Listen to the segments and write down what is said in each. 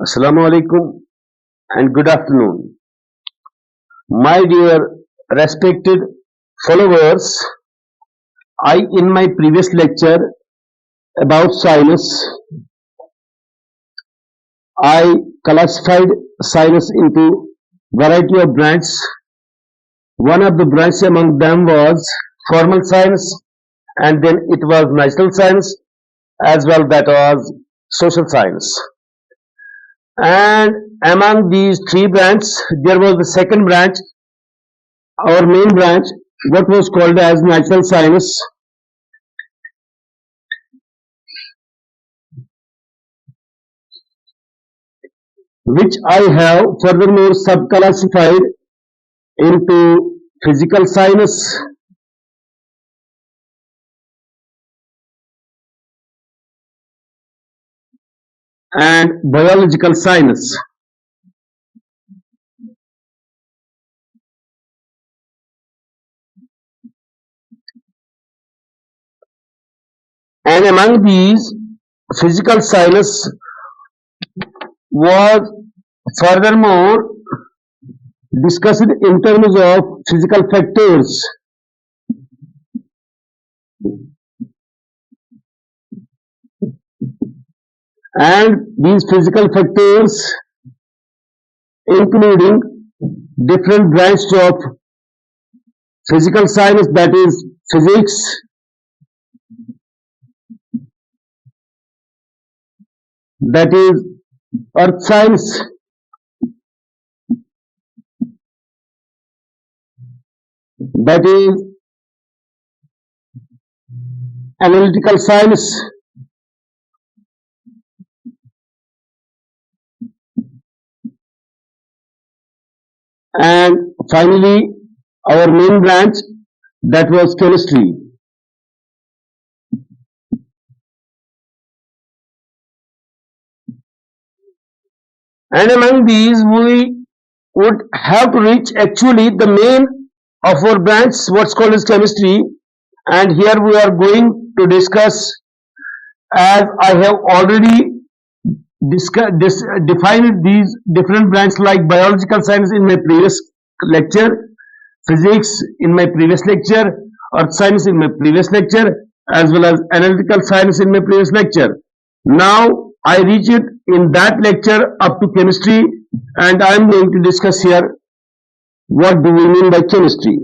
Assalamu alaikum and good afternoon. My dear respected followers, in my previous lecture about sinus, I classified sinus into variety of branches. One of the branches among them was formal sinus, and then it was natural sinus, as well that was social sinus. And among these three branches, there was the second branch, our main branch, what was called as natural sinus, which I have furthermore subclassified into physical sinus and biological sinus. And among these, physical sinus was furthermore discussed in terms of physical factors. And these physical factors including different branches of physical science, that is physics, that is earth science, that is analytical science, and finally our main branch, that was chemistry. And among these, we would have to reach actually the main of our branch, what's called as chemistry. And here we are going to discuss, as I have already defined these different branches like biological science in my previous lecture, physics in my previous lecture, earth science in my previous lecture, as well as analytical science in my previous lecture. Now I reach it in that lecture up to chemistry, and I am going to discuss here what do we mean by chemistry.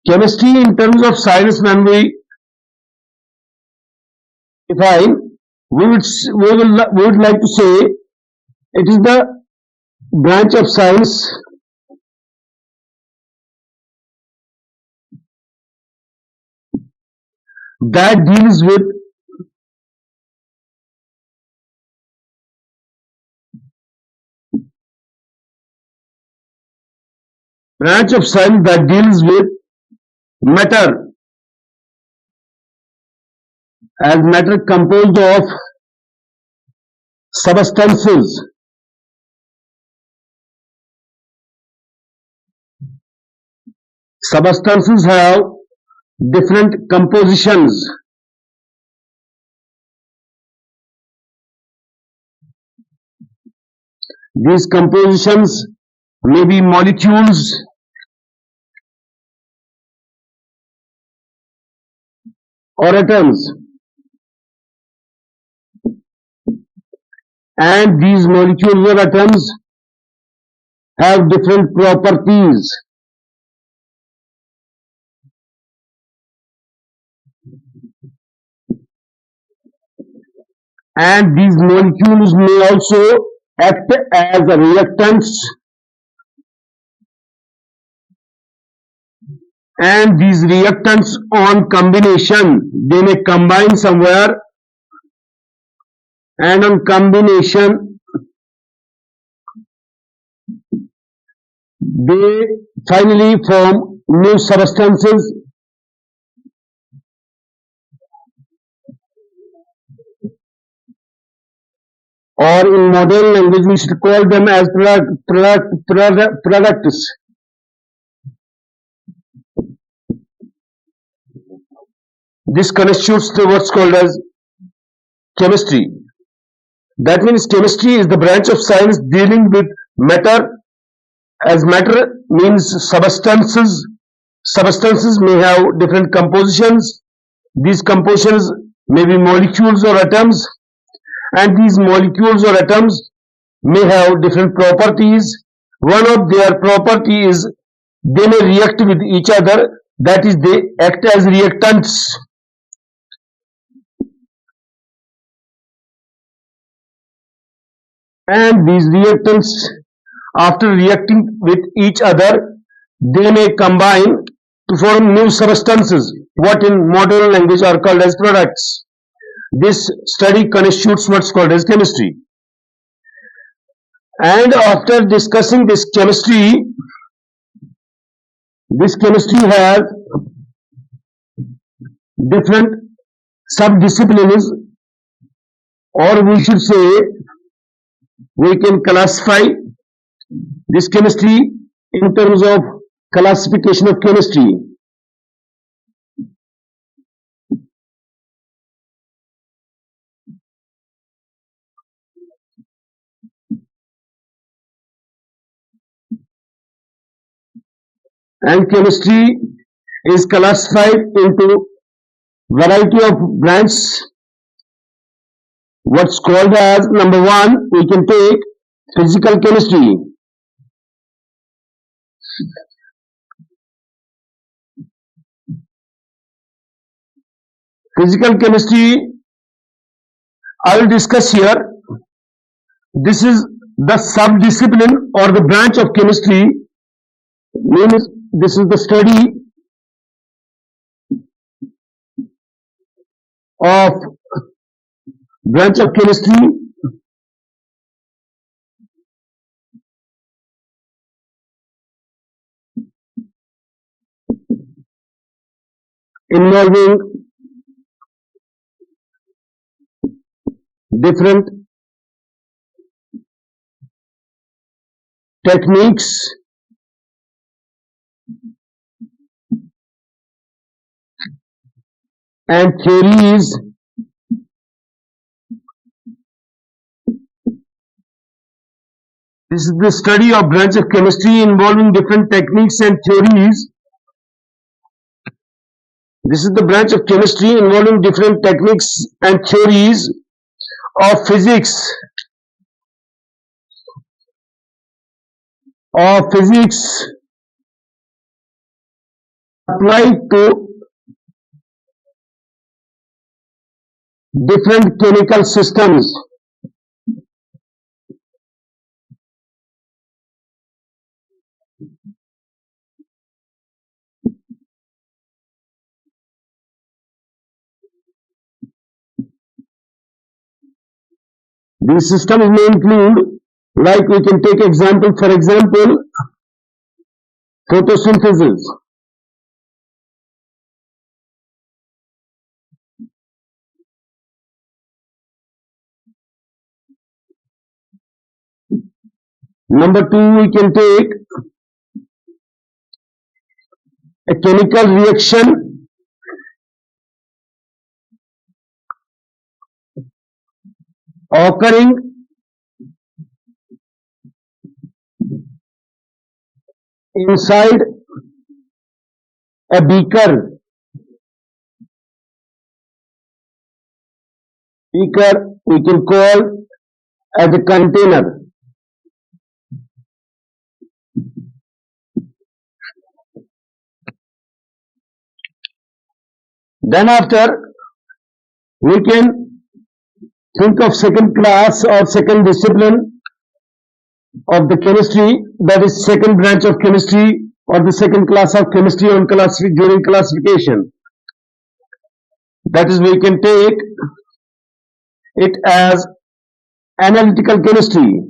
Chemistry in terms of science, when we define, we would like to say it is the branch of science that deals with matter, as matter composed of substances. Substances have different compositions. These compositions may be molecules, or atoms, and these molecules or atoms have different properties. And these molecules may also act as reactants, and these reactants on combination, they may combine somewhere, and on combination they finally form new substances, or in modern language we should call them as products. This constitutes the what's called as chemistry. That means chemistry is the branch of science dealing with matter, as matter means substances. Substances may have different compositions. These compositions may be molecules or atoms, and these molecules or atoms may have different properties. One of their property is they may react with each other, that is, they act as reactants. And these reactants, after reacting with each other, they may combine to form new substances, what in modern language are called as products. This study constitutes what's called as chemistry. And after discussing this chemistry has different subdisciplines, or we should say we can classify this chemistry in terms of classification of chemistry. And chemistry is classified into variety of branches. What's called as number one, we can take physical chemistry. Physical chemistry, I will discuss here. This is the subdiscipline or the branch of chemistry. Means this is the study of branch of chemistry involving different techniques and theories This is the study of branch of chemistry involving different techniques and theories. This is the branch of chemistry involving different techniques and theories of physics. Applied to different chemical systems. These systems may include, like we can take example, for example, photosynthesis. Number two, we can take a chemical reaction occurring inside a beaker. Beaker we can call as a container. Then after we can think of second class or second discipline of the chemistry, that is second branch of chemistry or the second class of chemistry on during classification. That is, we can take it as analytical chemistry.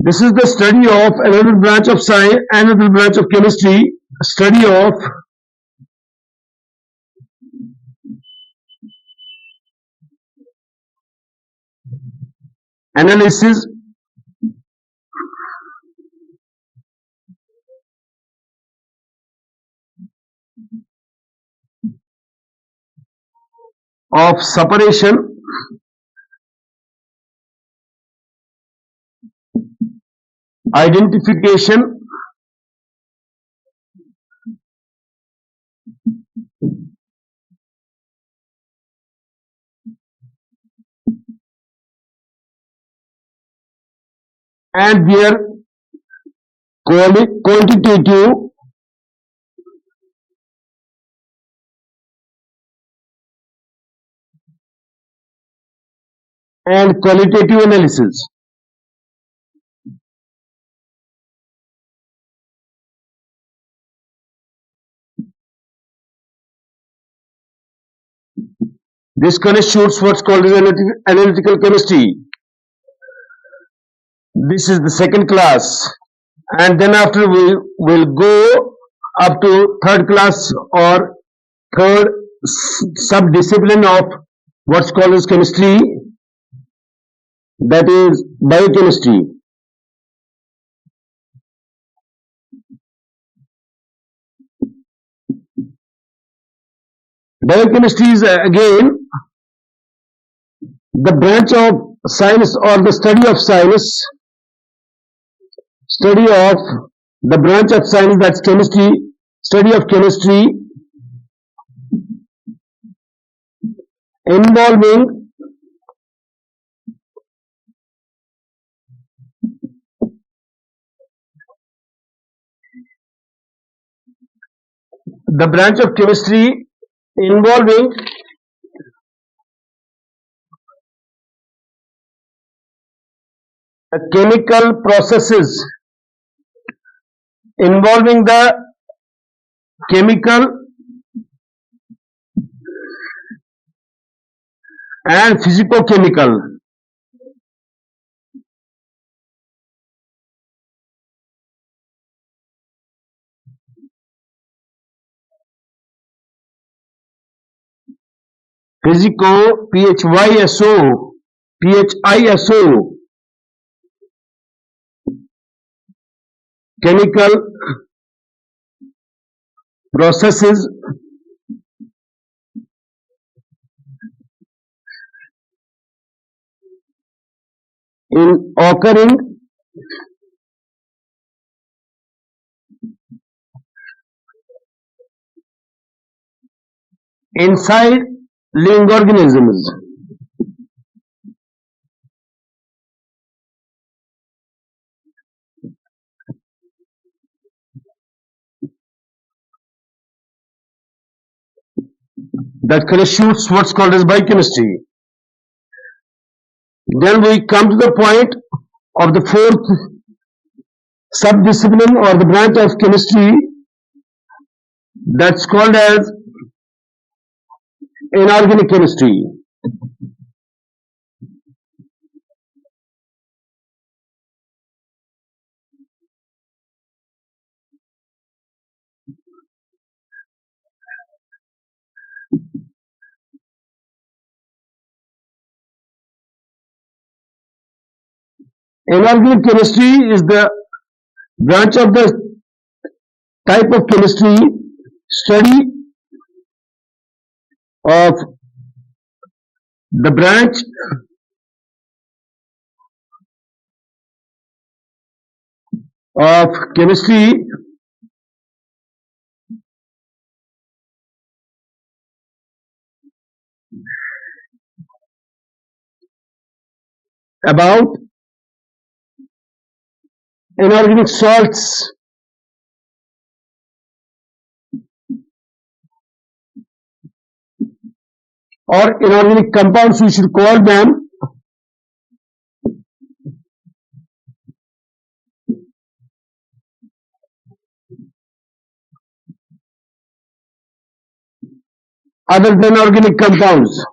This is the study of another branch of science, another branch of chemistry, study of analysis of separation identification and their quantitative and qualitative analysis. This constitutes what's called as analytical chemistry. This is the second class, and then after we will go up to third class or third sub-discipline of what's called as chemistry, that is biochemistry. Biochemistry is again the branch of science or the study of science, study of the branch of science that's chemistry, study of chemistry involving the branch of chemistry involving chemical processes, involving the chemical and physicochemical PHISO chemical processes in occurring inside living organisms. That constitutes what's called as biochemistry. Then we come to the point of the fourth sub-discipline or the branch of chemistry, that's called as inorganic chemistry. Inorganic chemistry is the branch of the type of chemistry, study of the branch of chemistry about inorganic salts or inorganic compounds, we should call them, other than organic compounds.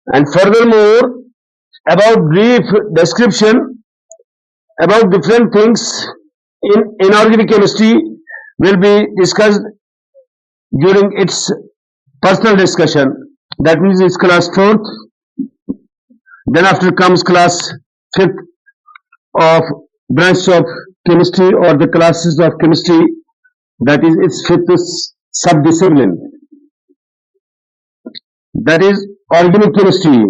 And furthermore, about brief description about different things in inorganic chemistry will be discussed during its personal discussion. That means it's class 4th. Then after comes class 5th of branch of chemistry or the classes of chemistry. That is its 5th subdiscipline. That is organic chemistry.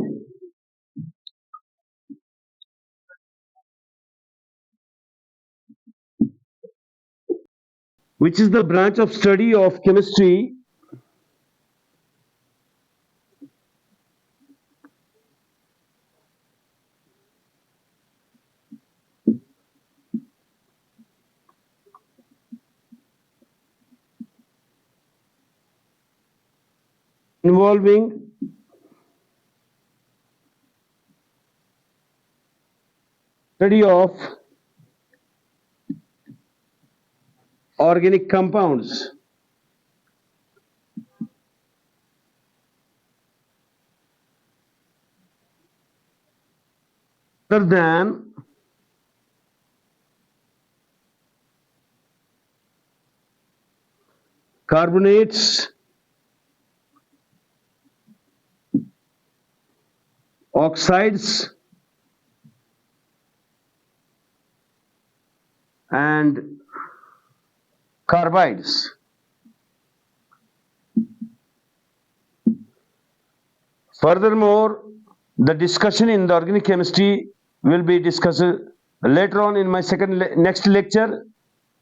Which is the branch of study of chemistry involving study of organic compounds. Other than carbonates, oxides, and carbides. Furthermore, the discussion in the organic chemistry will be discussed later on in my next lecture.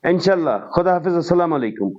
Inshallah. Khuda Hafiz. Assalamu alaikum.